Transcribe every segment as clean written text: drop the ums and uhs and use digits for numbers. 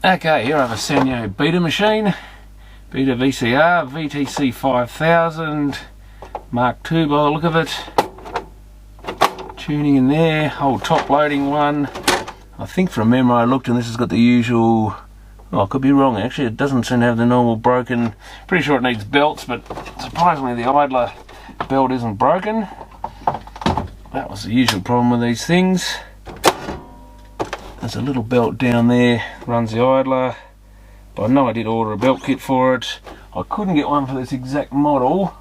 Okay, here I have a Sanyo Beta machine, Beta VCR, VTC5000 Mark II by the look of it. Tuning in there, old top loading one. I think from memory I looked and this has got the usual, oh I could be wrong actually, it doesn't seem to have the normal broken, pretty sure it needs belts, but surprisingly the idler belt isn't broken. That was the usual problem with these things. There's a little belt down there, runs the idler, but I know I did order a belt kit for it. I couldn't get one for this exact model,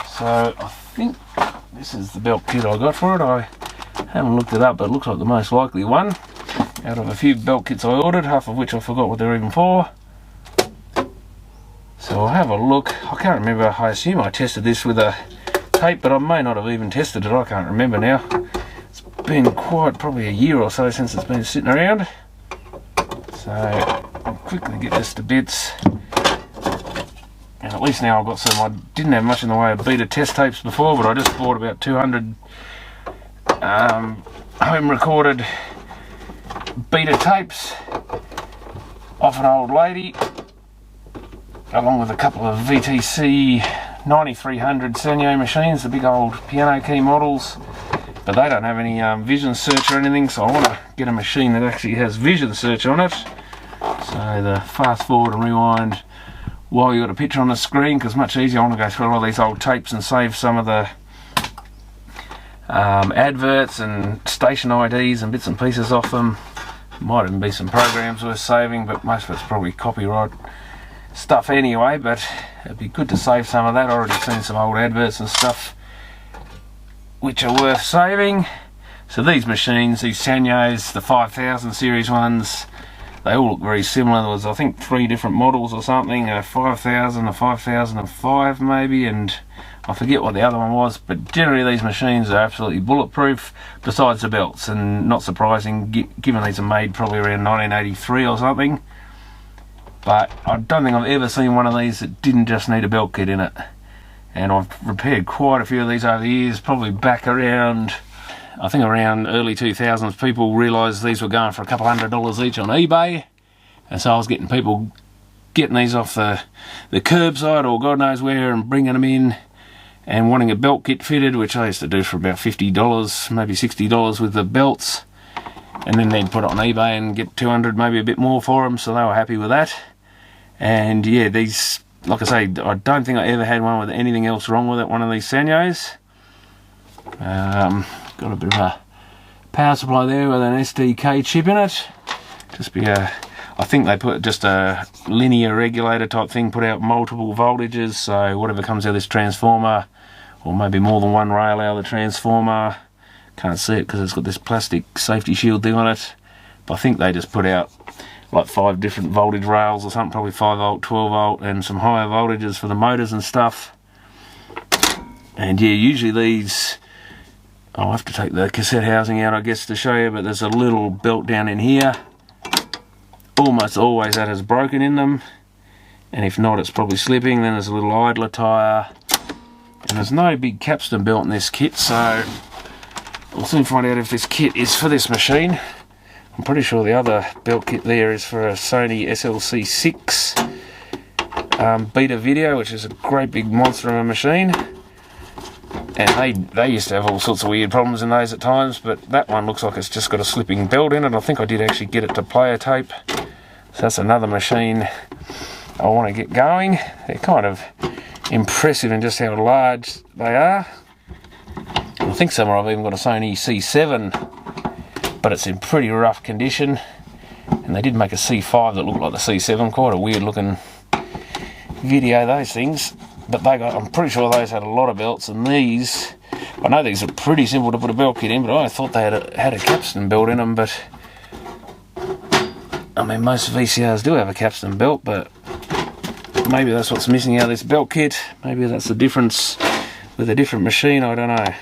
so I think this is the belt kit I got for it. I haven't looked it up, but it looks like the most likely one out of a few belt kits I ordered, half of which I forgot what they're even for. So I'll have a look. I can't remember, I assume I tested this with a tape, but I may not have even tested it, I can't remember now. It's been probably a year or so since it's been sitting around. So I'll quickly get this to bits. And at least now I've got some. I didn't have much in the way of beta test tapes before, but I just bought about 200 home recorded beta tapes off an old lady, along with a couple of VTC 9300 Sanyo machines, the big old piano key models, but they don't have any vision search or anything, so I want to get a machine that actually has vision search on it. So the fast forward and rewind while you got a picture on the screen, because much easier. I want to go through all these old tapes and save some of the adverts and station IDs and bits and pieces off them. Might even be some programs worth saving, but most of it's probably copyright stuff anyway, but it'd be good to save some of that. I've already seen some old adverts and stuff which are worth saving. So these machines, these Sanyos, the 5000 series ones, they all look very similar. There was, I think, 3 different models or something, a 5000, a 5005 maybe, and I forget what the other one was, but generally these machines are absolutely bulletproof, besides the belts, and not surprising given these are made probably around 1983 or something. But I don't think I've ever seen one of these that didn't just need a belt kit in it. And I've repaired quite a few of these over the years, probably back around, I think around early 2000s, people realised these were going for a couple $100 each on eBay. And so I was getting people getting these off the curbside or God knows where and bringing them in and wanting a belt kit fitted, which I used to do for about $50, maybe $60 with the belts. And then they'd put it on eBay and get 200, maybe a bit more for them, so they were happy with that. And yeah, these, like I say, I don't think I ever had one with anything else wrong with it, one of these Sanyos. Got a bit of a power supply there with an SDK chip in it. Just be a, I think they put just a linear regulator type thing, put out multiple voltages, so whatever comes out of this transformer, or maybe more than one rail out of the transformer. Can't see it because it's got this plastic safety shield thing on it, but I think they just put out like 5 different voltage rails or something, probably 5 volt, 12 volt, and some higher voltages for the motors and stuff. And yeah, usually these, I'll have to take the cassette housing out I guess to show you, but there's a little belt down in here. Almost always that is broken in them, and if not it's probably slipping. Then there's a little idler tyre, and there's no big capstan belt in this kit, so we'll soon find out if this kit is for this machine. I'm pretty sure the other belt kit there is for a Sony SLC6 Beta video, which is a great big monster of a machine. And they used to have all sorts of weird problems in those at times, but that one looks like it's just got a slipping belt in it. I think I did actually get it to play a tape. So that's another machine I want to get going. They're kind of impressive in just how large they are. I think somewhere I've even got a Sony C7, but it's in pretty rough condition. And they did make a C5 that looked like the C7, quite a weird looking video, those things. But they got, I'm pretty sure those had a lot of belts, and these, I know these are pretty simple to put a belt kit in, but I thought they had a capstan belt in them. But I mean, most VCRs do have a capstan belt, but maybe that's what's missing out of this belt kit. Maybe that's the difference with a different machine, I don't know.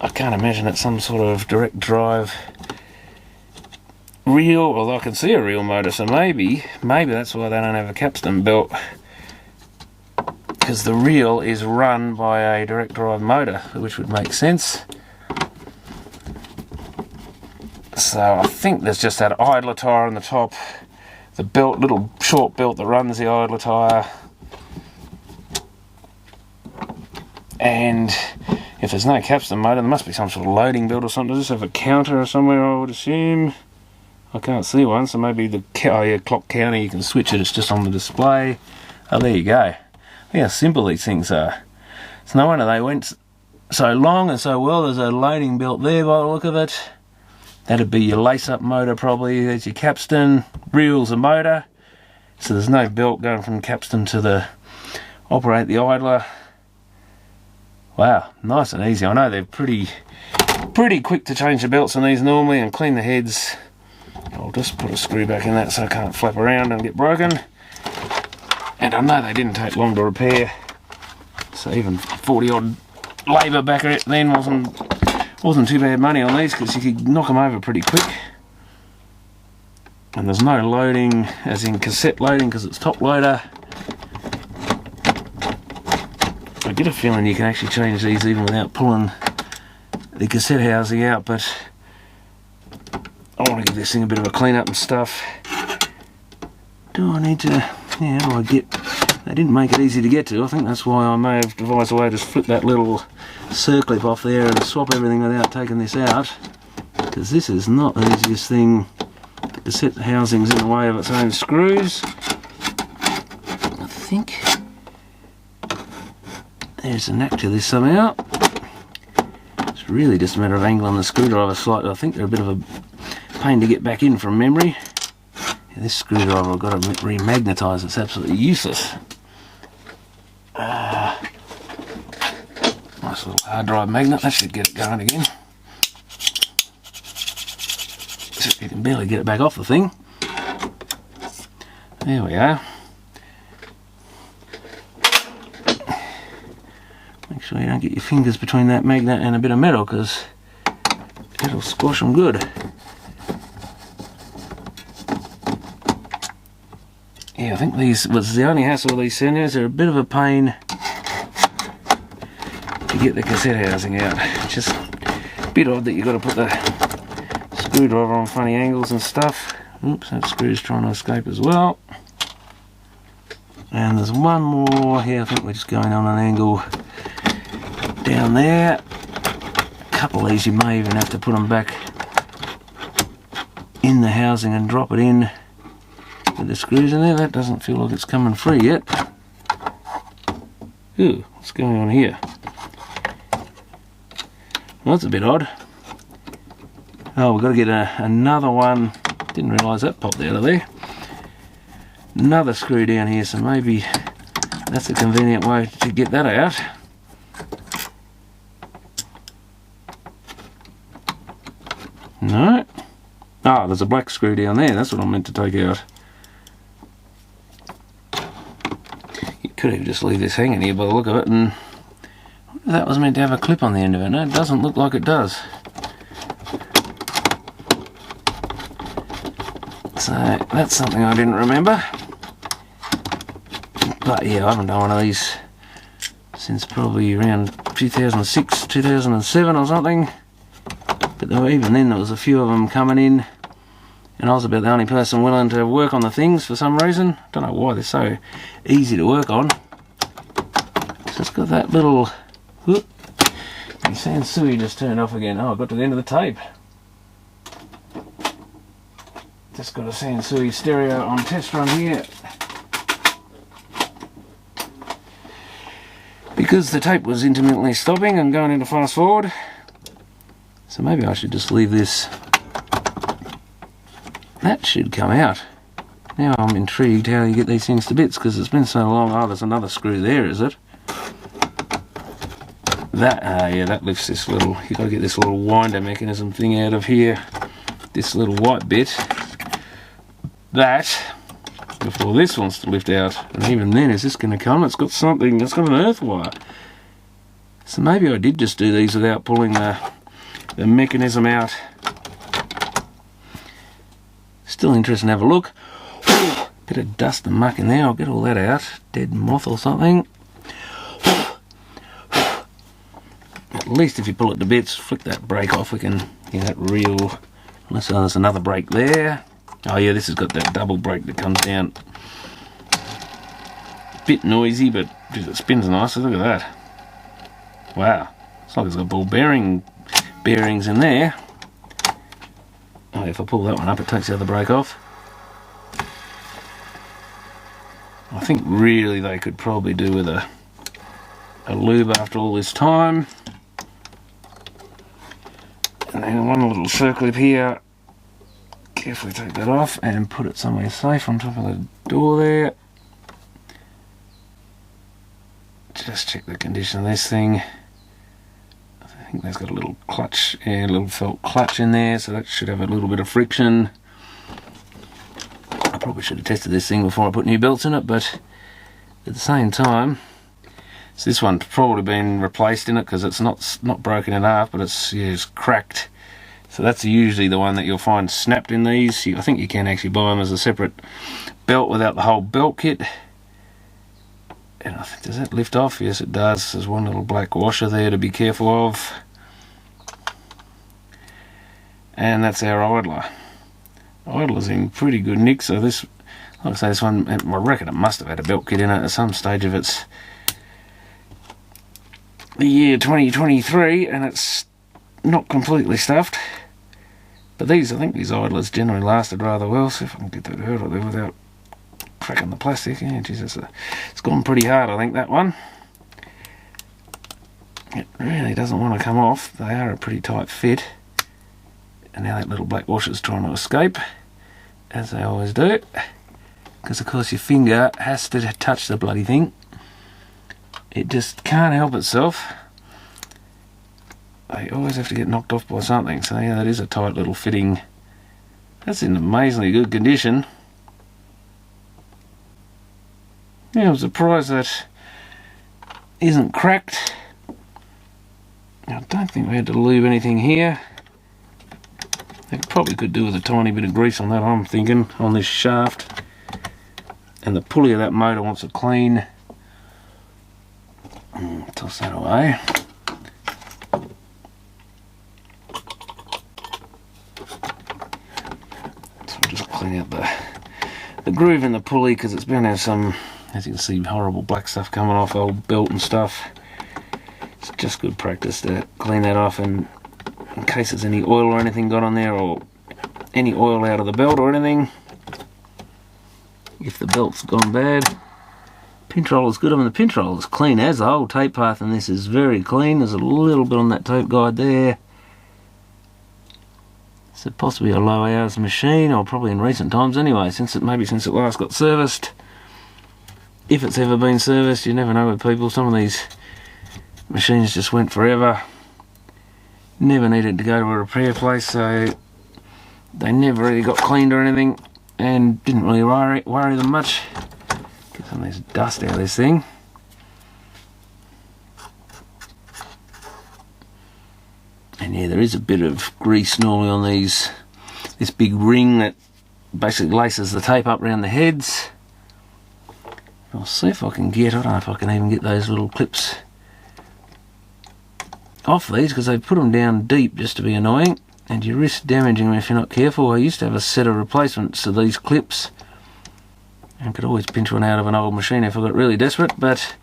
I can't imagine it's some sort of direct drive reel, although I can see a reel motor, so maybe that's why they don't have a capstan belt, because the reel is run by a direct drive motor, which would make sense. So I think there's just that idler tyre on the top, the belt, little short belt that runs the idler tyre, and if there's no capstan motor, there must be some sort of loading belt or something. Does this have a counter somewhere, I would assume? I can't see one, so maybe the clock counter, you can switch it, it's just on the display. Oh, there you go. Look how simple these things are. It's no wonder they went so long and so well. There's a loading belt there by the look of it. That'd be your lace-up motor probably. There's your capstan, reels a motor. So there's no belt going from capstan to the operate the idler. Wow, nice and easy. I know they're pretty quick to change the belts on these normally and clean the heads. I'll just put a screw back in that so I can't flap around and get broken. And I know they didn't take long to repair. So even 40 odd labour back then wasn't too bad money on these, because you could knock them over pretty quick. And there's no loading, as in cassette loading, because it's top loader. I get a feeling you can actually change these even without pulling the cassette housing out, but I want to give this thing a bit of a clean up and stuff. Do I need to, yeah, how do I get, they didn't make it easy to get to. I think that's why I may have devised a way to just flip that little circlip off there and swap everything without taking this out, because this is not the easiest thing. The cassette housing's in the way of its own screws. I think there's a knack to this somehow. It's really just a matter of angling the screwdriver slightly. I think they're a bit of a pain to get back in from memory. Yeah, this screwdriver I've got to remagnetise. It's absolutely useless. Nice little hard drive magnet. That should get it going again. Except you can barely get it back off the thing. There we are. Make sure you don't get your fingers between that magnet and a bit of metal, because it'll squash them good. Yeah, I think these was the only hassle with these Sanyos. They're a bit of a pain to get the cassette housing out. It's just a bit odd that you've got to put the screwdriver on funny angles and stuff. Oops, that screw's trying to escape as well. And there's one more here. I think we're just going on an angle down there. A couple of these you may even have to put them back in the housing and drop it in with the screws in there. That doesn't feel like it's coming free yet. Ooh, what's going on here? Well, that's a bit odd. Oh, we've got to get another one. Didn't realise that popped out of there. Another screw down here, so maybe that's a convenient way to get that out. No. Ah, there's a black screw down there. That's what I meant to take out. You could have just leave this hanging here by the look of it, and I wonder if that was meant to have a clip on the end of it. No, it doesn't look like it does. So that's something I didn't remember. But yeah, I haven't done one of these since probably around 2006, 2007 or something. But even then there was a few of them coming in, and I was about the only person willing to work on the things for some reason. Don't know why they're so easy to work on. So it's got that little, whoop, the Sansui just turned off again. Oh, I got to the end of the tape. Just got a Sansui stereo on test run here. Because the tape was intermittently stopping and going into fast forward. So maybe I should just leave this. That should come out. Now I'm intrigued how you get these things to bits, because it's been so long. Oh, there's another screw there, is it? That, yeah, that lifts this little, you've got to get this little winder mechanism thing out of here. This little white bit. That, before this wants to lift out. And even then, is this going to come? It's got something, it's got an earth wire. So maybe I did just do these without pulling the mechanism out. Still interesting to have a look. Bit of dust and muck in there, I'll get all that out. Dead moth or something. At least if you pull it to bits, flick that brake off, we can get that real Unless there's another brake there. Oh yeah, this has got that double brake that comes down. Bit noisy, but it spins nicely. Look at that. Wow. It's like it's got ball bearings in there. Oh, if I pull that one up, it takes the other brake off. I think really they could probably do with a lube after all this time. And then one little circlip here. Carefully take that off and put it somewhere safe on top of the door there. Just check the condition of this thing. I think there's got a little clutch, a little felt clutch in there, so that should have a little bit of friction. I probably should have tested this thing before I put new belts in it, but at the same time, so this one's probably been replaced in it because it's not broken in half, but it's cracked. So that's usually the one that you'll find snapped in these. I think you can actually buy them as a separate belt without the whole belt kit. And I think, does that lift off? Yes, it does. There's one little black washer there to be careful of. And that's our idler. Idler's in pretty good nick, so this, like I say, this one, I reckon it must have had a belt kit in it at some stage of its the year 2023, and it's not completely stuffed. But I think these idlers generally lasted rather well, so if I can get that out of there without cracking the plastic. Yeah, Jesus, it's gone pretty hard, I think, that one. It really doesn't want to come off. They are a pretty tight fit. And now that little black washer's trying to escape, as they always do. Because, of course, your finger has to touch the bloody thing. It just can't help itself. They always have to get knocked off by something. So yeah, that is a tight little fitting. That's in amazingly good condition. Yeah, I'm surprised that isn't cracked. I don't think we had to lube anything here. They probably could do with a tiny bit of grease on that, I'm thinking, on this shaft. And the pulley of that motor wants it clean. Toss that away. Clean out the groove in the pulley, because it's bound to have some, as you can see, horrible black stuff coming off, old belt and stuff. It's just good practice to clean that off, and in case there's any oil or anything got on there, or any oil out of the belt or anything. If the belt's gone bad. Pinch roller's good. I mean, the pinch roller's clean as. The whole tape path in this is very clean. There's a little bit on that tape guide there. So possibly a low hours machine, or probably in recent times anyway, maybe since it last got serviced. If it's ever been serviced, you never know with people. Some of these machines just went forever. Never needed to go to a repair place, so they never really got cleaned or anything, and didn't really worry them much. Get some of this dust out of this thing. And yeah, there is a bit of grease normally on this big ring that basically laces the tape up around the heads. I'll see if I can I don't know if I can even get those little clips off these, because they put them down deep just to be annoying, and you risk damaging them if you're not careful. I used to have a set of replacements to these clips, and could always pinch one out of an old machine if I got really desperate, but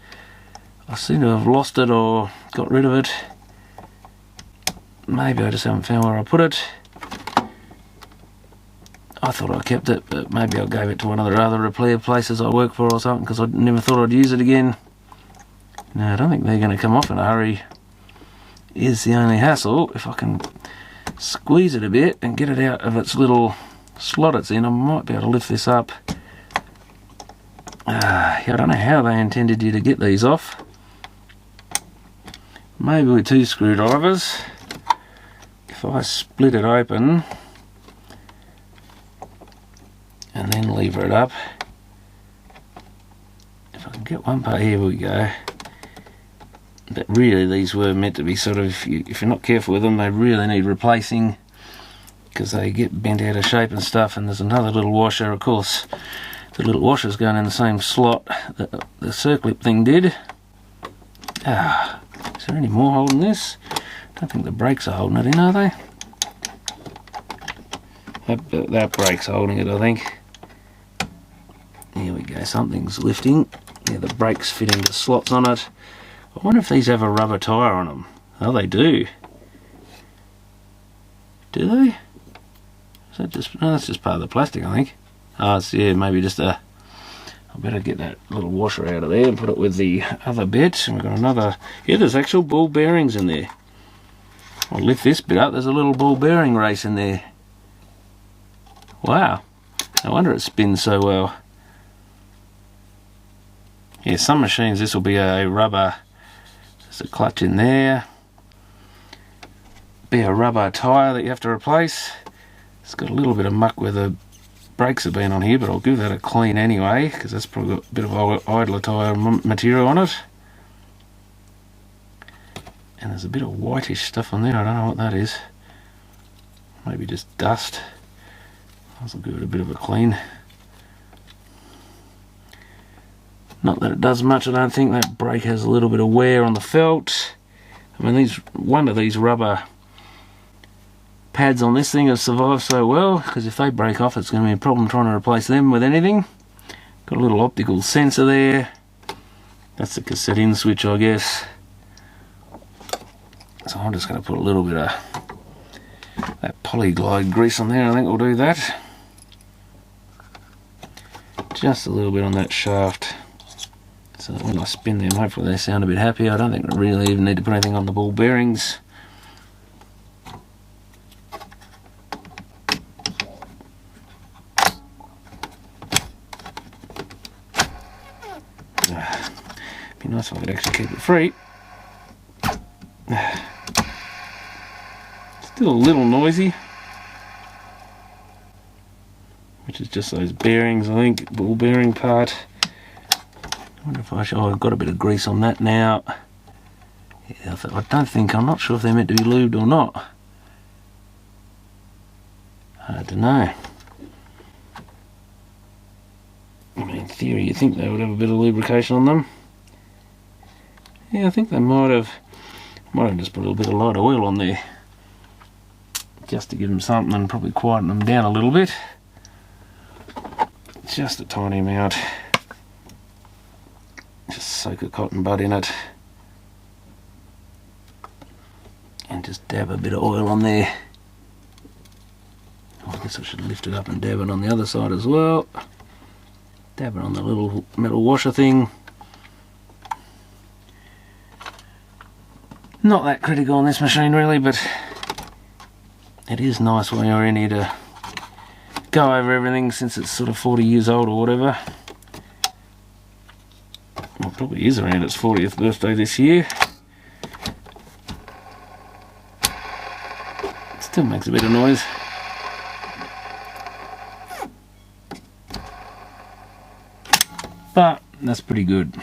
I seem to have lost it or got rid of it. Maybe I just haven't found where I put it. I thought I kept it, but maybe I gave it to one of the other repair places I work for or something, because I never thought I'd use it again. No, I don't think they're going to come off in a hurry. Is the only hassle. If I can squeeze it a bit and get it out of its little slot it's in, I might be able to lift this up. Yeah, I don't know how they intended you to get these off. Maybe with 2 screwdrivers. If I split it open and then lever it up, if I can get one part, here we go. But really these were meant to be sort of, if you're not careful with them, they really need replacing, because they get bent out of shape and stuff. And there's another little washer, of course. The little washer's going in the same slot that the circlip thing did. Is there any more holding this? I don't think the brakes are holding it in, are they? That brake's holding it, I think. Here we go, something's lifting. Yeah, the brakes fit into slots on it. I wonder if these have a rubber tyre on them. Oh, they do. Do they? Is that just... No, that's just part of the plastic, I think. Oh, it's, yeah, maybe just a... I better get that little washer out of there and put it with the other bit. And we've got another... Yeah, there's actual ball bearings in there. I'll lift this bit up. There's a little ball bearing race in there. Wow. No wonder it spins so well. Yeah, some machines this will be a rubber... There's a clutch in there. Be a rubber tyre that you have to replace. It's got a little bit of muck where the brakes have been on here, but I'll give that a clean anyway, because that's probably got a bit of idler tyre material on it. And there's a bit of whitish stuff on there, I don't know what that is. Maybe just dust. I'll give it a bit of a clean. Not that it does much, I don't think. That brake has a little bit of wear on the felt. I mean, one of these rubber pads on this thing have survived so well, because if they break off it's going to be a problem trying to replace them with anything. Got a little optical sensor there. That's the cassette in switch, I guess. So I'm just going to put a little bit of that polyglide grease on there. I think we'll do that. Just a little bit on that shaft, so that when I spin them, hopefully they sound a bit happy. I don't think I really even need to put anything on the ball bearings. Be nice if I could actually keep it free. Still a little noisy, which is just those bearings, I think, ball bearing part. I wonder if I should... Oh, I've got a bit of grease on that now. Yeah, I'm not sure if they're meant to be lubed or not. Hard to know. I mean, in theory, you think they would have a bit of lubrication on them. Yeah, I think they might have just put a little bit of light oil on there, just to give them something and probably quieten them down a little bit. Just a tiny amount. Just soak a cotton bud in it and just dab a bit of oil on there. I guess I should lift it up and dab it on the other side as well. Dab it on the little metal washer thing. Not that critical on this machine really, but it is nice when you're in here to go over everything, since it's sort of 40 years old or whatever. Well, it probably is around its 40th birthday this year. It still makes a bit of noise. But that's pretty good.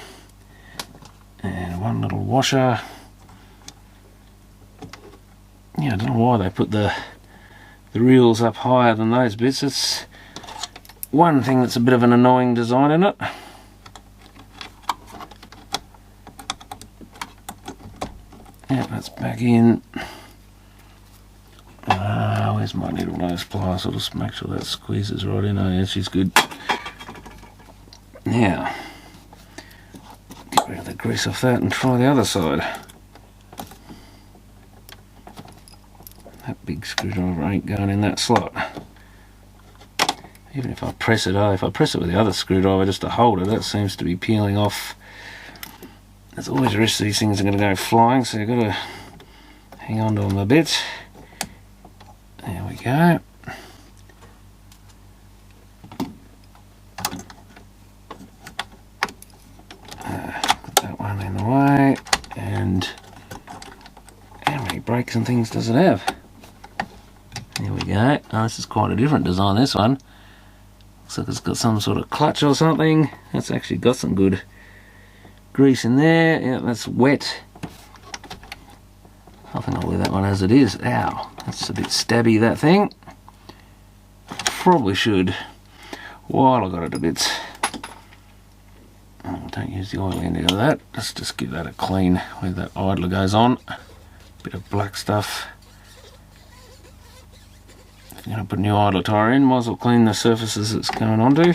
And one little washer. Yeah, I don't know why they put the reels up higher than those bits. It's one thing that's a bit of an annoying design in it. Yeah, that's back in. Where's my needle nose pliers? I'll just make sure that squeezes right in. Oh yeah, she's good. Now, get rid of the grease off that and try the other side. That big screwdriver ain't going in that slot. Even if I press it, if I press it with the other screwdriver just to hold it, that seems to be peeling off. There's always a risk these things are going to go flying, so you've got to hang on to them a bit. There we go. Put that one in the way. And how many brakes and things does it have? There we go. Oh, this is quite a different design, this one. Looks like it's got some sort of clutch or something. That's actually got some good grease in there. Yeah, that's wet. I think I'll leave that one as it is. Ow, that's a bit stabby, that thing. Probably should, while I got it a bit. Oh, don't use the oil end of that. Let's just give that a clean where that idler goes on. Bit of black stuff. I'm going to put a new idler tyre in, might as well clean the surfaces it's going onto.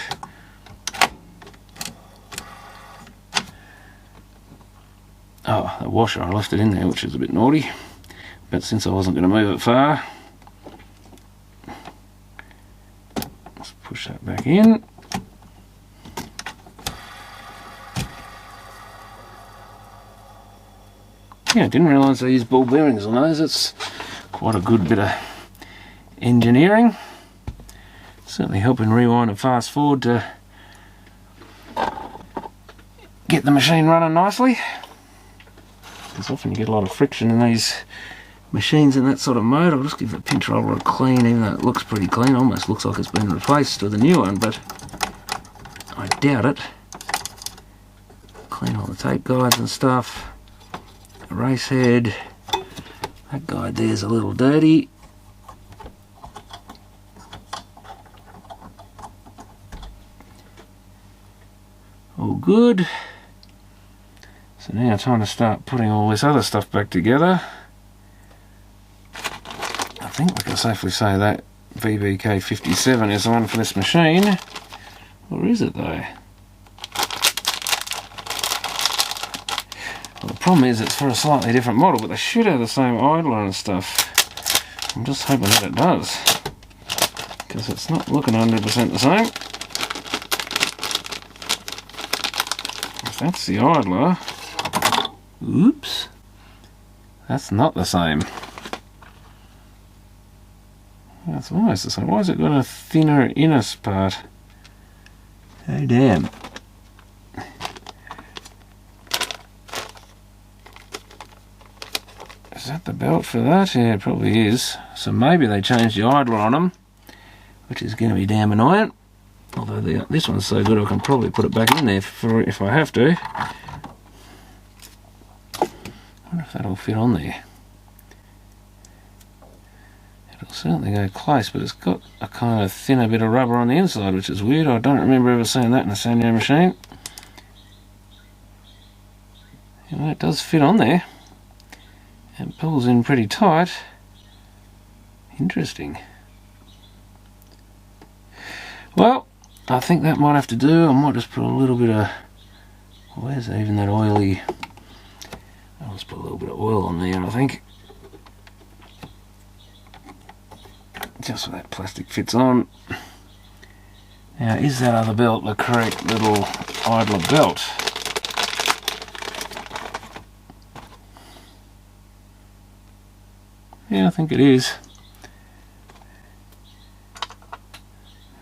Oh, the washer, I left it in there, which is a bit naughty, but since I wasn't going to move it far, let's push that back in. Yeah, I didn't realise they used ball bearings on those. It's quite a good bit of engineering. Certainly helping rewind and fast forward to get the machine running nicely. Because often you get a lot of friction in these machines in that sort of mode. I'll just give the pinch roller a clean, even though it looks pretty clean. Almost looks like it's been replaced with a new one, but I doubt it. Clean all the tape guides and stuff. Race head, that guide there's a little dirty. All good. So now time to start putting all this other stuff back together. I think we can safely say that VTC5000 is the one for this machine. Or is it though? Well, the problem is it's for a slightly different model, but they should have the same idler and stuff. I'm just hoping that it does, because it's not looking 100% the same. If that's the idler, oops, that's not the same. That's almost the same. Why has it got a thinner inner part? Oh damn. Is that the belt for that? Yeah, it probably is. So maybe they changed the idler on them, which is going to be damn annoying. Although this one's so good I can probably put it back in there for if I have to. I wonder if that'll fit on there. It'll certainly go close, but it's got a kind of thinner bit of rubber on the inside, which is weird. I don't remember ever seeing that in a Sanyo machine. You know, it does fit on there. It pulls in pretty tight. Interesting. Well, I think that might have to do. I might just put a little bit of... Where's even that oily... I'll just put a little bit of oil on there, I think. Just so that plastic fits on. Now, is that other belt the correct little idler belt? Yeah, I think it is.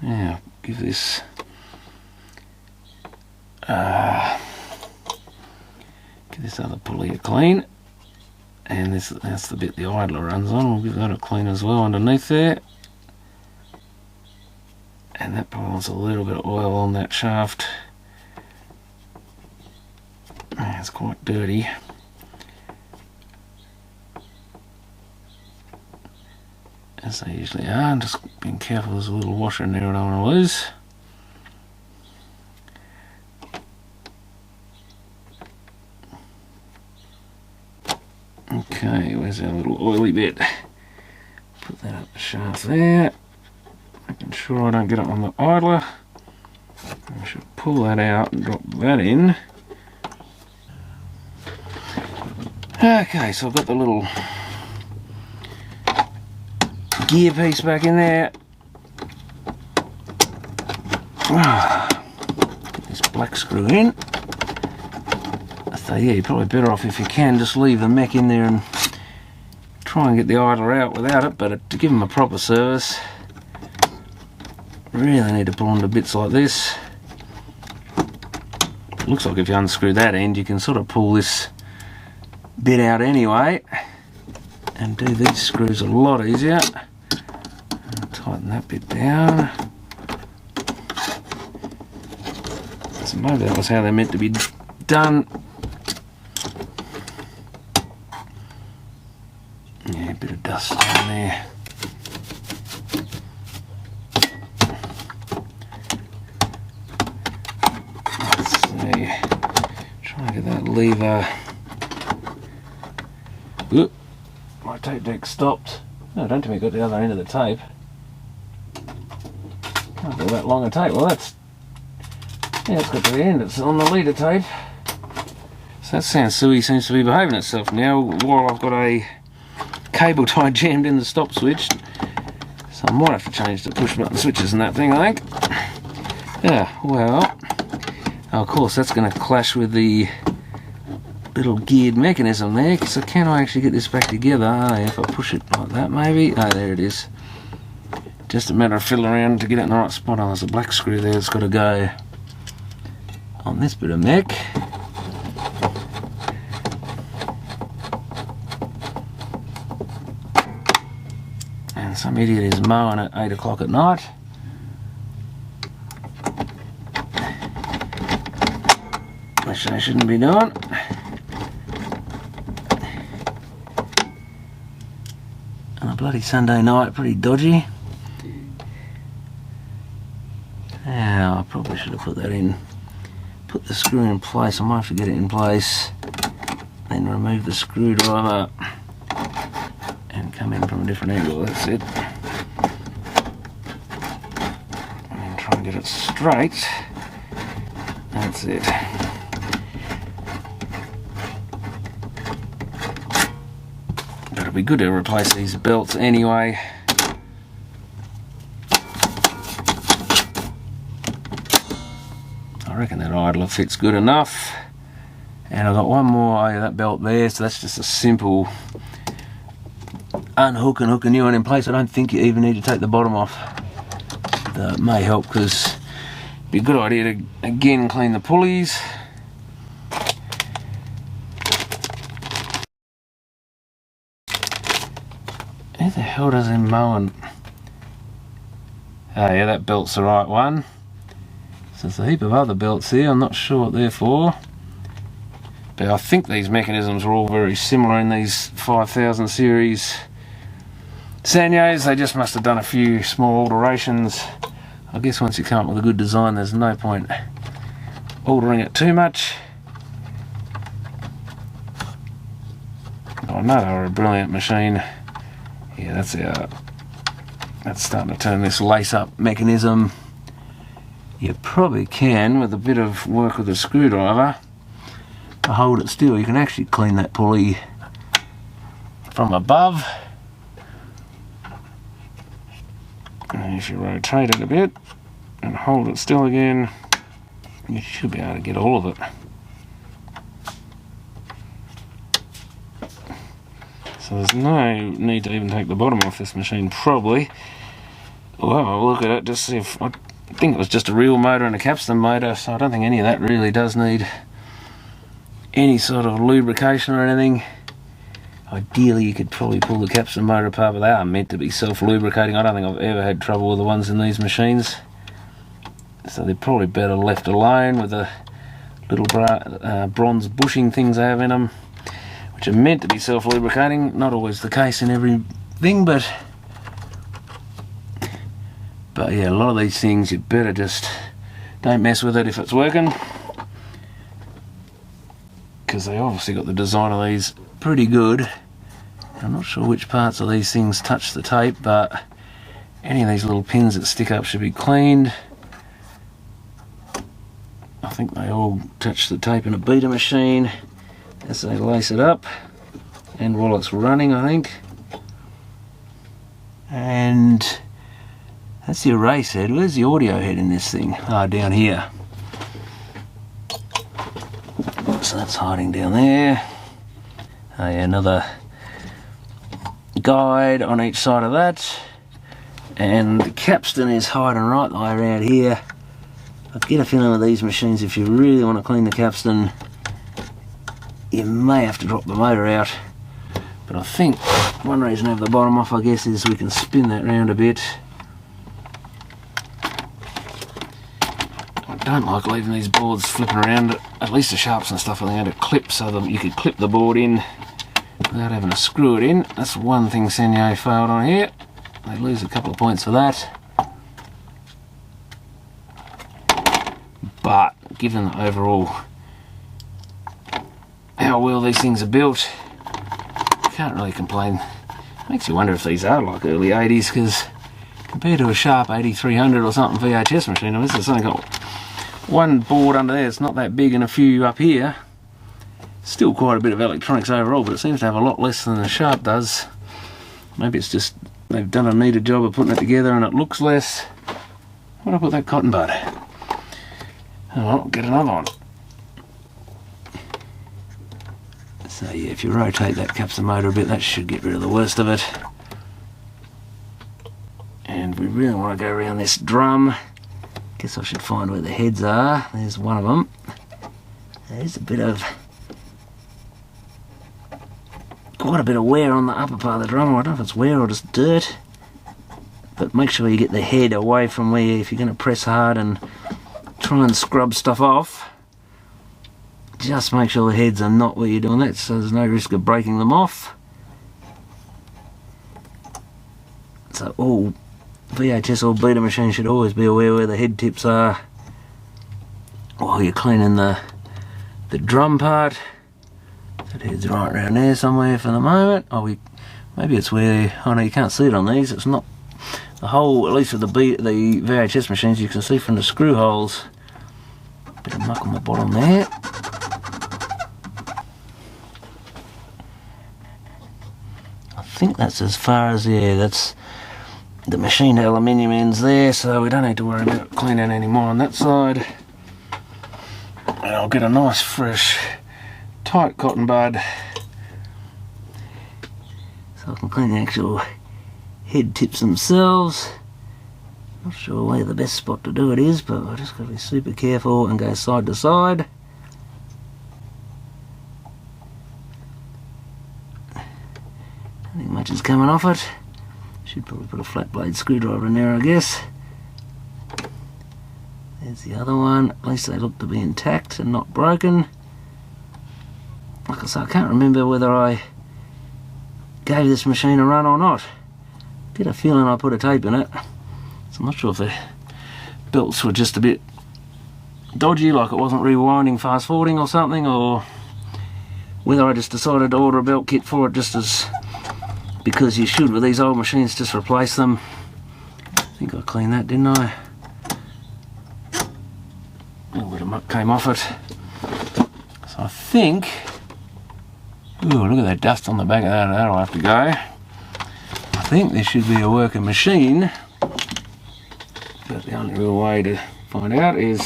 Now, give this other pulley a clean, and that's the bit the idler runs on. We'll give that a clean as well underneath there, and that pulls a little bit of oil on that shaft. It's quite dirty. As they usually are. I'm just being careful, there's a little washer in there I don't want to lose. Okay, where's our little oily bit? Put that up the shaft there. Making sure I don't get it on the idler. I should pull that out and drop that in. Okay, so I've got the little gear piece back in there. Get this black screw in. So yeah, you're probably better off if you can just leave the mech in there and try and get the idler out without it, but to give them a proper service, really need to pull onto bits like this. It looks like if you unscrew that end you can sort of pull this bit out anyway and do these screws a lot easier. Tighten that bit down. So maybe that was how they're meant to be done. Yeah, a bit of dust down there. Let's see. Try and get that lever. Oop, my tape deck stopped. No, don't tell me I got the other end of the tape. Might be that longer tape. Well, that's, yeah, it's got to the end. It's on the leader tape. So that Sansui seems to be behaving itself now, while I've got a cable tie jammed in the stop switch. So I might have to change the push button switches and that thing, I think. Yeah, well, of course that's going to clash with the little geared mechanism there. So can I actually get this back together? If I push it like that, maybe. Oh, there it is. Just a matter of fiddling around to get it in the right spot. Oh, there's a black screw there that's got to go on this bit of mech. And some idiot is mowing at 8 o'clock at night. Which I shouldn't be doing. On a bloody Sunday night, pretty dodgy. Now, I probably should have put that in. Put the screw in place. I might have to get it in place. Then remove the screwdriver. And come in from a different angle. That's it. And then try and get it straight. That's it. But it'll be good to replace these belts anyway. I reckon that idler fits good enough. And I've got one more, oh yeah, that belt there, so that's just a simple unhook and hook a new one in place. I don't think you even need to take the bottom off. That may help, because it'd be a good idea to again clean the pulleys. Who the hell does him mowing? Oh yeah, that belt's the right one. So there's a heap of other belts here, I'm not sure what they're for. But I think these mechanisms are all very similar in these 5000 series Sanyos. They just must have done a few small alterations. I guess once you come up with a good design, there's no point altering it too much. I know they were a brilliant machine. Yeah, that's starting to turn this lace-up mechanism. You probably can, with a bit of work with a screwdriver, to hold it still. You can actually clean that pulley from above. And if you rotate it a bit and hold it still again, you should be able to get all of it. So there's no need to even take the bottom off this machine, probably. We'll have a look at it, just see if... I think it was just a reel motor and a capstan motor, so I don't think any of that really does need any sort of lubrication or anything. Ideally you could probably pull the capstan motor apart, but they are meant to be self-lubricating. I don't think I've ever had trouble with the ones in these machines. So they're probably better left alone with the little bronze bushing things they have in them, which are meant to be self-lubricating. Not always the case in everything, but yeah, a lot of these things you better just don't mess with it if it's working, because they obviously got the design of these pretty good. I'm not sure which parts of these things touch the tape, but any of these little pins that stick up should be cleaned. I think they all touch the tape in a Beta machine as they lace it up, and while it's running, I think. And that's the erase head. Where's the audio head in this thing? Ah, down here. So that's hiding down there. Oh yeah, another guide on each side of that. And the capstan is hiding right the way around here. I get a feeling with these machines, if you really want to clean the capstan, you may have to drop the motor out. But I think one reason to have the bottom off, I guess, is we can spin that round a bit. I don't like leaving these boards flipping around. At least the sharps and stuff, I think, had a clip so that you could clip the board in without having to screw it in. That's one thing Sanyo failed on here. They lose a couple of points for that. But given the overall how well these things are built, you can't really complain. Makes you wonder if these are like early 80s, because compared to a sharp 8300 or something VHS machine, I mean, this has only got one board under there, it's not that big, and a few up here. Still quite a bit of electronics overall, but it seems to have a lot less than the Sharp does. Maybe it's just they've done a neater job of putting it together and it looks less. Where'd I put that cotton bud? Oh, well, get another one. So yeah, if you rotate that capstan motor a bit, that should get rid of the worst of it. And we really want to go around this drum. Guess I should find where the heads are. There's one of them. There's quite a bit of wear on the upper part of the drum. I don't know if it's wear or just dirt. But make sure you get the head away from where, if you're going to press hard and try and scrub stuff off, just make sure the heads are not where you're doing that, so there's no risk of breaking them off. So all VHS or Beta machines should always be aware where the head tips are while you're cleaning the drum part. That head's right around there somewhere for the moment. Maybe it's where, oh no, you can't see it on these. It's not the hole, at least with the VHS machines, you can see from the screw holes. Bit of muck on the bottom there. I think that's as far as, yeah, that's the machined aluminium ends there, so we don't need to worry about cleaning any more on that side. And I'll get a nice fresh tight cotton bud so I can clean the actual head tips themselves. Not sure where the best spot to do it is, but I've just got to be super careful and go side to side. I think much is coming off it. Should probably put a flat blade screwdriver in there, I guess. There's the other one. At least they look to be intact and not broken. Like I say, I can't remember whether I gave this machine a run or not. Get a feeling I put a tape in it. So I'm not sure if the belts were just a bit dodgy, like it wasn't rewinding fast forwarding or something, or whether I just decided to order a belt kit for it just as because you should with these old machines, just replace them. I think I cleaned that, didn't I? A little bit of muck came off it. So I think, ooh, look at that dust on the back of that, that'll have to go. I think this should be a working machine, but the only real way to find out is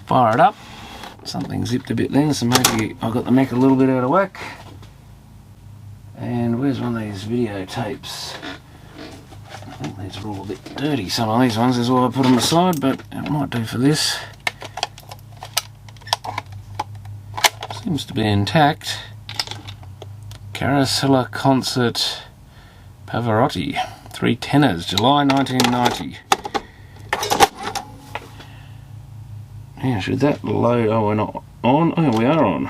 fire it up. Something zipped a bit then, so maybe I got the mech a little bit out of whack. And where's one of these videotapes? I think these are all a bit dirty, some of these ones, is why I put them aside, but it might do for this. Seems to be intact. Carousel Concert Pavarotti, 3 tenors, July 1990. Yeah, should that load? Oh, we're not on? Oh, we are on.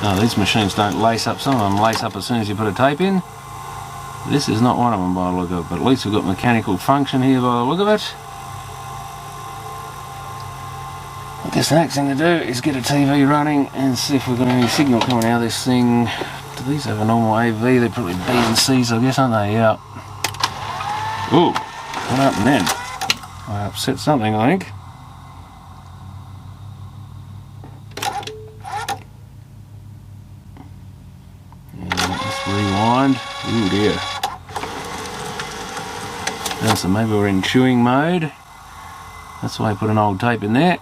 Oh, these machines don't lace up. Some of them lace up as soon as you put a tape in. This is not one of them by the look of it, but at least we've got mechanical function here by the look of it. I guess the next thing to do is get a TV running and see if we've got any signal coming out of this thing. Do these have a normal AV? They're probably B and C's, I guess, aren't they? Yeah. Ooh, what happened then? I upset something, I think. Let's rewind. Ooh dear. Now, so maybe we're in chewing mode. That's why I put an old tape in there.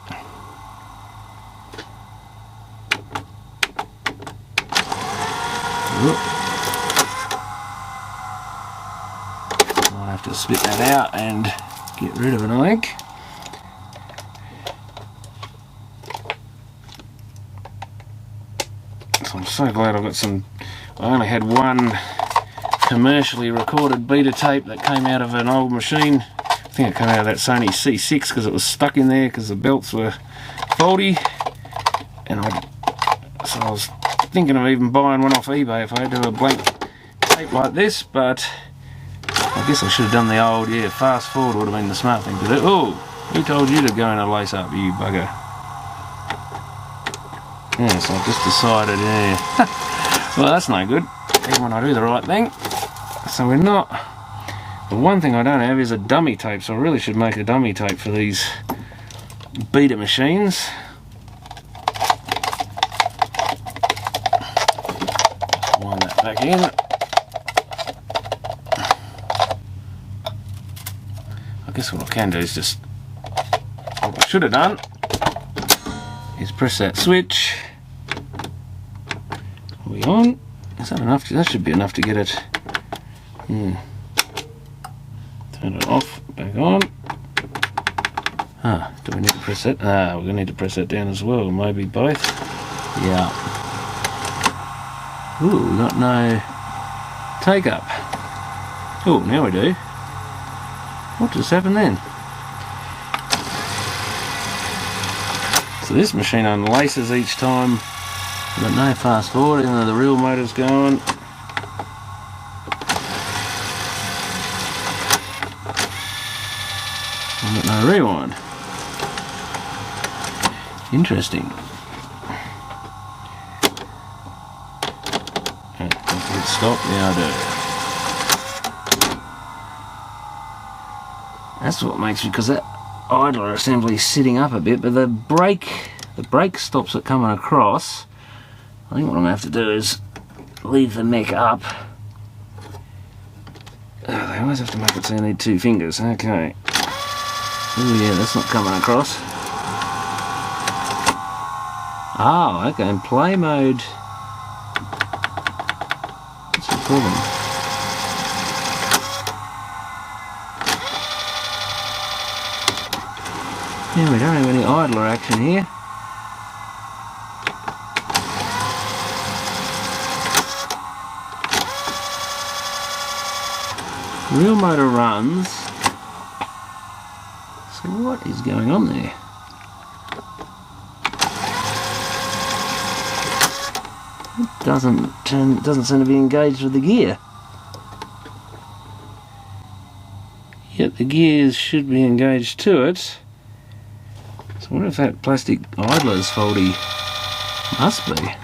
I'll have to spit that out and get rid of it, I think. So I'm so glad I've got some. I only had one commercially recorded beta tape that came out of an old machine. I think it came out of that Sony C6 because it was stuck in there because the belts were faulty. And so I was thinking of even buying one off eBay if I had to do a blank tape like this, but I guess I should have done the old, yeah, fast forward would have been the smart thing to do. Oh, who told you to go in a lace up, you bugger? Yeah, so I've just decided, yeah. Well, that's no good, even when I do the right thing. So we're not... The one thing I don't have is a dummy tape, so I really should make a dummy tape for these Beta machines. Wind that back in. I guess what I can do is just... What I should have done is press that switch. Are we on? Is that enough? That should be enough to get it. Turn it off, back on. Do we need to press that? We're going to need to press that down as well, maybe both. Yeah. Ooh, we got no take up. Oh, now we do. What just happened then? So this machine unlaces each time. We've got no fast forward, even though the real motor's going. I've got no rewind. Interesting. Don't hit stop. Yeah, I do. That's what makes me, because that idler assembly is sitting up a bit, but the brake stops it coming across. I think what I'm going to have to do is leave the neck up. They always have to make it so you need 2 fingers. Okay. Oh yeah, that's not coming across. Oh, okay, in play mode. What's the problem? Yeah, we don't have any idler action here. Real motor runs. So what is going on there? It doesn't seem to be engaged with the gear. Yet the gears should be engaged to it. So I wonder if that plastic idler's faulty. Must be.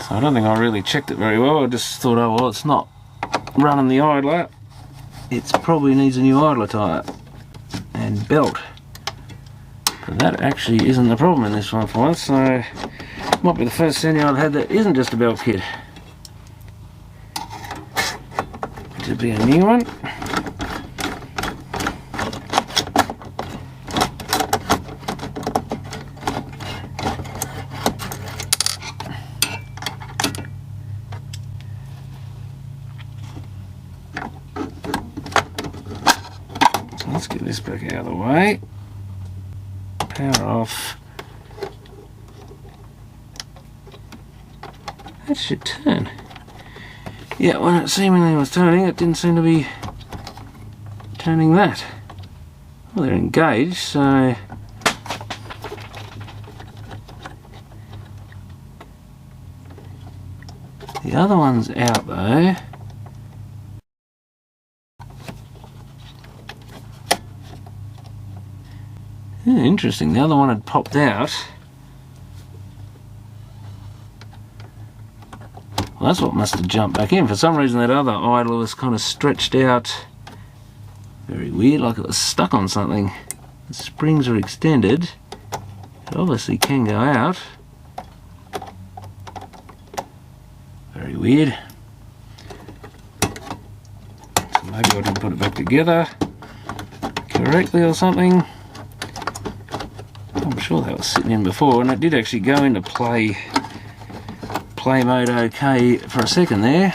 I don't think I really checked it very well. I just thought, oh well, it's not running the idler. It probably needs a new idler tyre and belt. But that actually isn't the problem in this one for once, so it might be the first Sanyo I've had that isn't just a belt kit. It should be a new one. Let's get this back out of the way. Power off. That should turn. Yeah, when it seemingly was turning, it didn't seem to be turning that. Well, they're engaged, so... The other one's out though. Yeah, interesting, the other one had popped out. Well, that's what must have jumped back in. For some reason that other idler was kind of stretched out. Very weird, like it was stuck on something. The springs are extended. It obviously can go out. Very weird. So maybe I didn't put it back together correctly or something. I'm sure that was sitting in before, and it did actually go into play mode okay for a second there.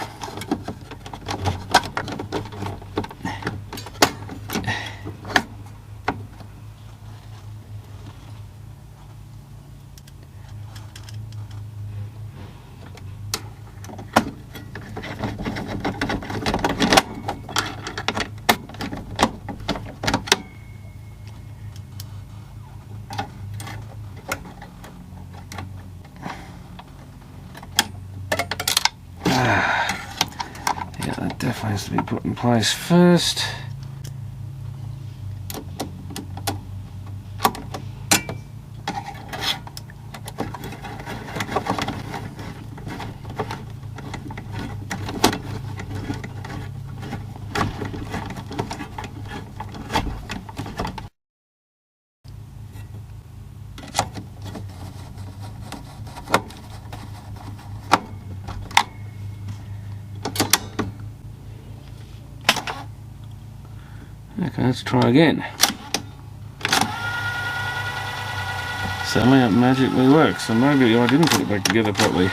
Yeah, that definitely has to be put in place first. Okay, let's try again. Suddenly it magically works, so maybe I didn't put it back together properly.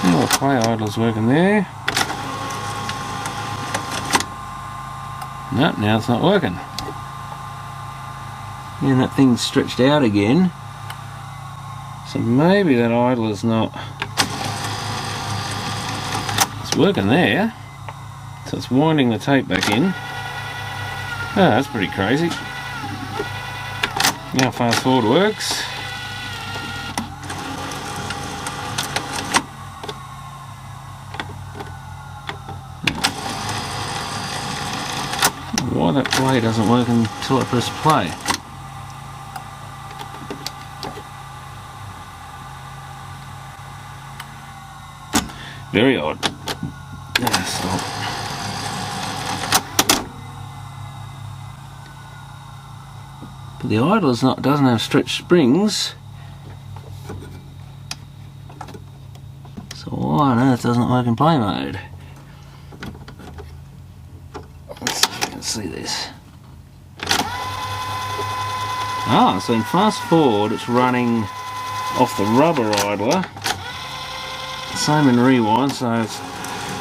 Now the play idler's working there. No, now it's not working. And that thing's stretched out again. So maybe that idler's not... It's working there. So it's winding the tape back in. Oh, that's pretty crazy. Now fast forward works. Why that play doesn't work until I press play. Very odd. Stop. But the idler's doesn't have stretched springs. So why on earth doesn't it work in play mode? Let's see if you can see this. Ah, so in fast forward it's running off the rubber idler. Same in rewind, so it's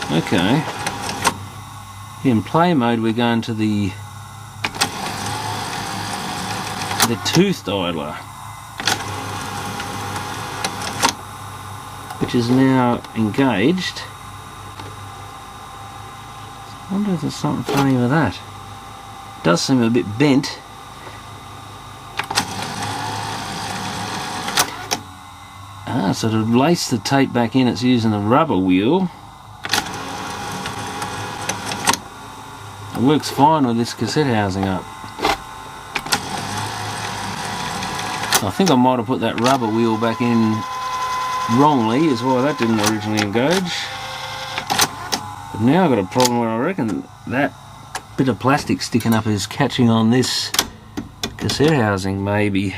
okay. In play mode we're going to the toothed idler, which is now engaged. I wonder if there's something funny with that. It does seem a bit bent. Ah, so to lace the tape back in, it's using the rubber wheel. It works fine with this cassette housing up. I think I might have put that rubber wheel back in wrongly, is why that didn't originally engage. But now I've got a problem where I reckon that bit of plastic sticking up is catching on this cassette housing, maybe.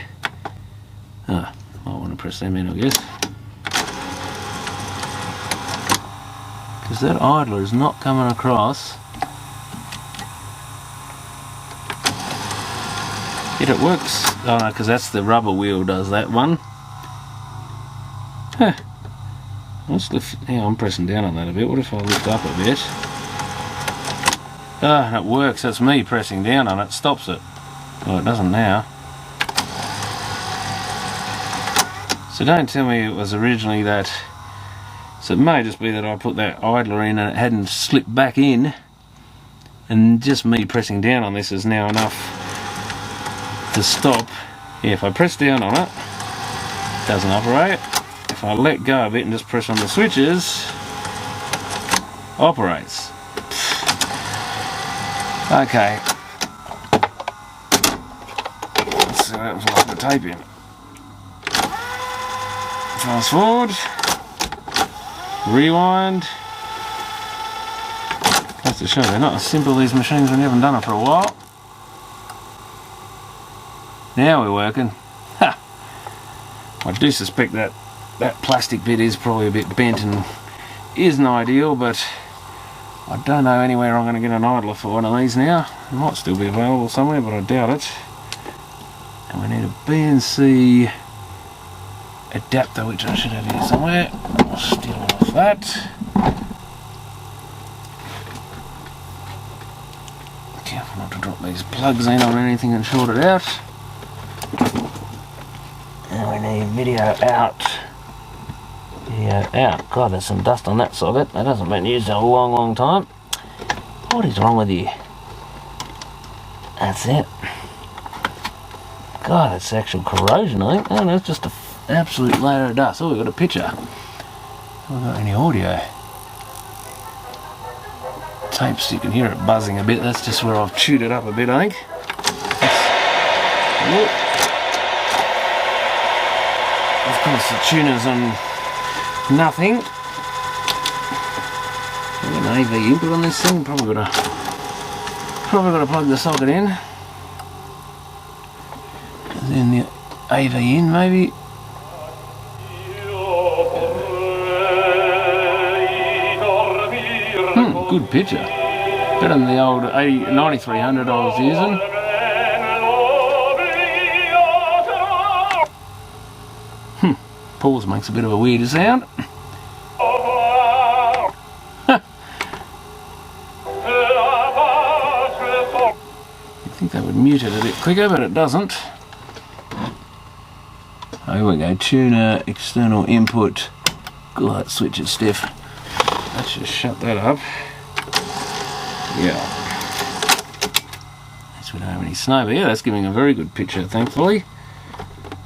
I want to press them in, I guess. Because that idler is not coming across. Yet it works. Oh no, because that's the rubber wheel does that one. Huh. Let's lift. Yeah, I'm pressing down on that a bit. What if I lift up a bit? Ah, it works. That's me pressing down on it. Stops it. Well, it doesn't now. So don't tell me it was originally that. So it may just be that I put that idler in and it hadn't slipped back in, and just me pressing down on this is now enough to stop. Yeah, if I press down on it, it doesn't operate. If I let go of it and just press on the switches, operates. Okay. Let's see what happens when I put the tape in. Fast forward. Rewind. That's to show they're not as simple, these machines, when you haven't done it for a while. Now we're working. Ha! I do suspect that that plastic bit is probably a bit bent and isn't ideal, but I don't know anywhere I'm going to get an idler for one of these now. It might still be available somewhere, but I doubt it. And we need a BNC adapter, which I should have here somewhere. I'll steal off that. Careful not to drop these plugs in on anything and short it out. And we need video out. Video out. God, there's some dust on that socket. That hasn't been used in a long, long time. What is wrong with you? That's it. God, that's actual corrosion, I think. Oh no, it's just an absolute layer of dust. Oh, we've got a picture. Haven't got any audio. Tapes, you can hear it buzzing a bit. That's just where I've chewed it up a bit, I think. Of course, the tuner's on nothing. I've got an AV input on this thing. Probably got to plug the socket in. And then the AV in, maybe. good picture. Better than the old 9300 I was using. Pause makes a bit of a weird sound. You'd think that would mute it a bit quicker, but it doesn't. Oh, here we go, tuner, external input. God, that switch is stiff. Let's just shut that up. Yeah. At least we don't have any snow, but yeah, that's giving a very good picture, thankfully.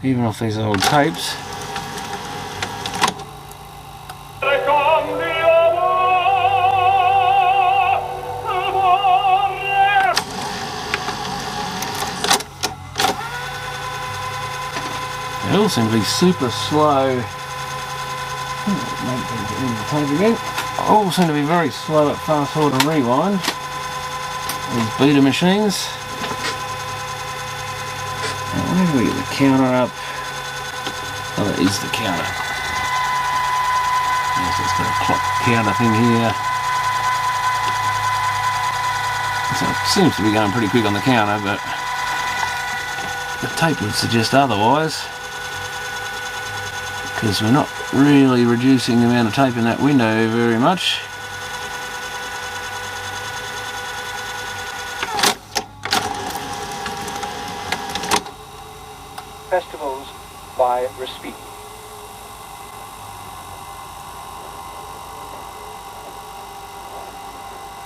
Even off these old tapes. They all seem to be super slow. All seem to be very slow at fast forward and rewind. These beta machines. Now, whenever we get the counter up, oh, that is the counter. Yes, it's got a clock counter thing here. So it seems to be going pretty quick on the counter, but the tape would suggest otherwise, because we're not really reducing the amount of tape in that window very much. Festivals by Respect.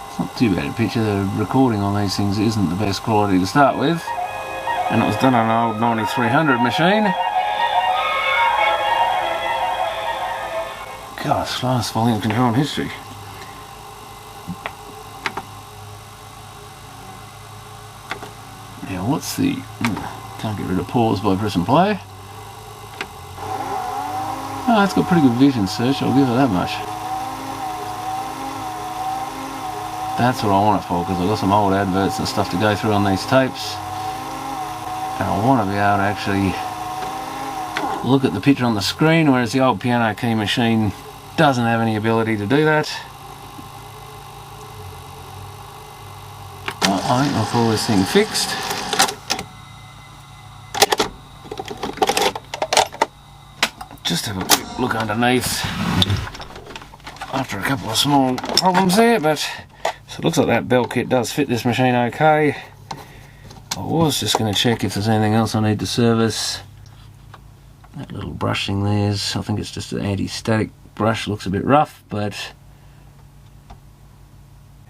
It's not too bad a picture. The recording on these things isn't the best quality to start with, and it was done on an old 9300 machine. God, slowest volume control in history. Now what's the... can't get rid of pause by press and play. Oh, it's got pretty good vision search, I'll give it that much. That's what I want it for, because I've got some old adverts and stuff to go through on these tapes. And I want to be able to actually look at the picture on the screen, whereas the old piano key machine doesn't have any ability to do that. Well, I think I'll call this thing fixed. Just have a quick look underneath after a couple of small problems there, but so it looks like that belt kit does fit this machine okay. I was just going to check if there's anything else I need to service. That little brushing there's, I think it's just an anti-static brush, looks a bit rough, but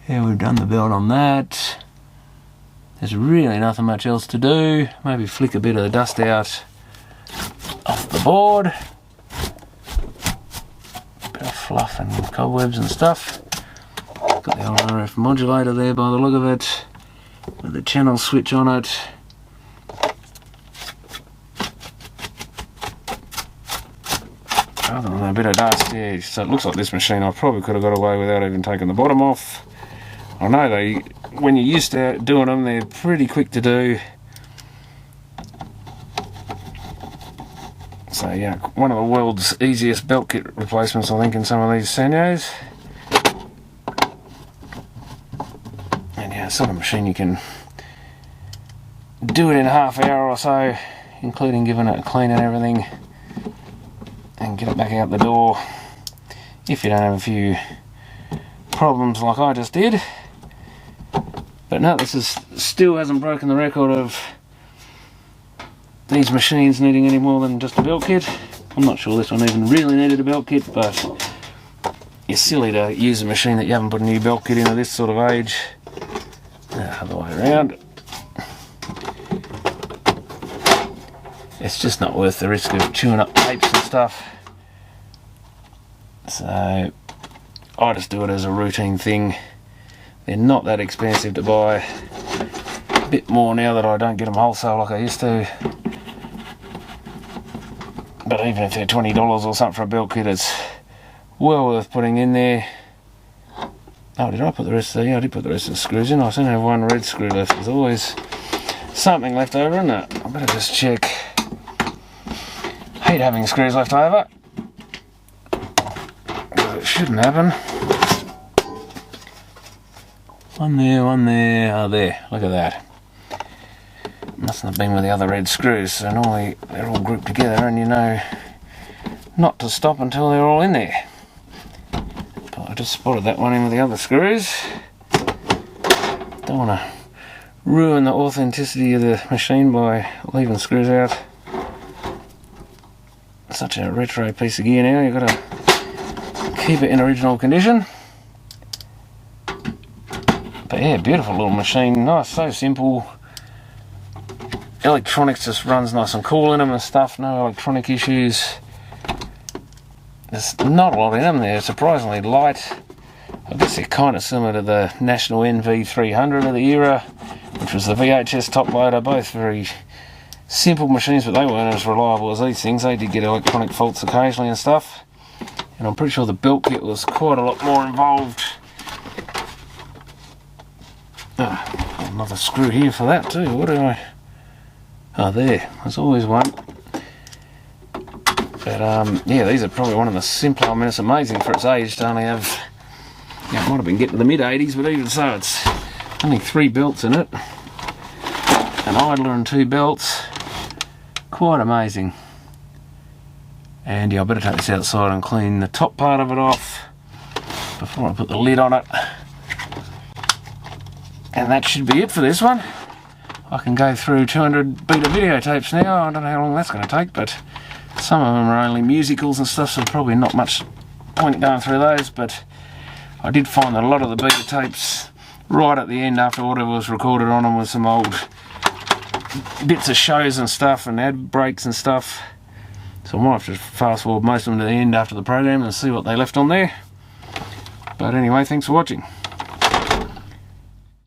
yeah, we've done the belt on that. There's really nothing much else to do. Maybe flick a bit of the dust out off the board. Bit of fluff and cobwebs and stuff. Got the old RF modulator there by the look of it, with the channel switch on it. Other than a bit of dust, yeah, so it looks like this machine I probably could have got away without even taking the bottom off. I know they, when you're used to doing them, they're pretty quick to do. So yeah, one of the world's easiest belt kit replacements, I think, in some of these Sanyos. And yeah, it's sort of machine you can do it in a half hour or so, including giving it a clean and everything, and get it back out the door if you don't have a few problems like I just did. But no, this is still hasn't broken the record of these machines needing any more than just a belt kit. I'm not sure this one even really needed a belt kit, but you're silly to use a machine that you haven't put a new belt kit in at this sort of age. Other way around. It's just not worth the risk of chewing up tapes and stuff. So I just do it as a routine thing. They're not that expensive to buy. A bit more now that I don't get them wholesale like I used to. But even if they're $20 or something for a belt kit, it's well worth putting in there. Oh, did I put the rest of the... yeah, I did put the rest of the screws in. I only have one red screw left. There's always something left over, isn't it? I better just check. Hate having screws left over. It shouldn't happen. One there, one there. Oh, there. Look at that. Mustn't have been with the other red screws, so normally they're all grouped together and you know not to stop until they're all in there. But I just spotted that one in with the other screws. Don't want to ruin the authenticity of the machine by leaving screws out. Such a retro piece of gear now, you've got to keep it in original condition. But yeah, beautiful little machine, nice, so simple. Electronics just runs nice and cool in them and stuff, no electronic issues. There's not a lot in them, they're surprisingly light. I guess they're kind of similar to the National NV300 of the era, which was the VHS top loader, both very simple machines, but they weren't as reliable as these things. They did get electronic faults occasionally and stuff. And I'm pretty sure the belt kit was quite a lot more involved. Another screw here for that too. What do I... Oh, there. There's always one. But yeah, these are probably one of the simpler. I mean, it's amazing for its age to only have... Yeah, it might have been getting to the mid-80s, but even so, it's only 3 belts in it. An idler and 2 belts. Quite amazing. And yeah, I better take this outside and clean the top part of it off before I put the lid on it. And that should be it for this one. I can go through 200 Beta videotapes now. I don't know how long that's going to take, but some of them are only musicals and stuff, so probably not much point going through those. But I did find that a lot of the Beta tapes right at the end after whatever was recorded on them was some old bits of shows and stuff and ad breaks and stuff. So I might have to fast forward most of them to the end after the program and see what they left on there. But anyway, thanks for watching.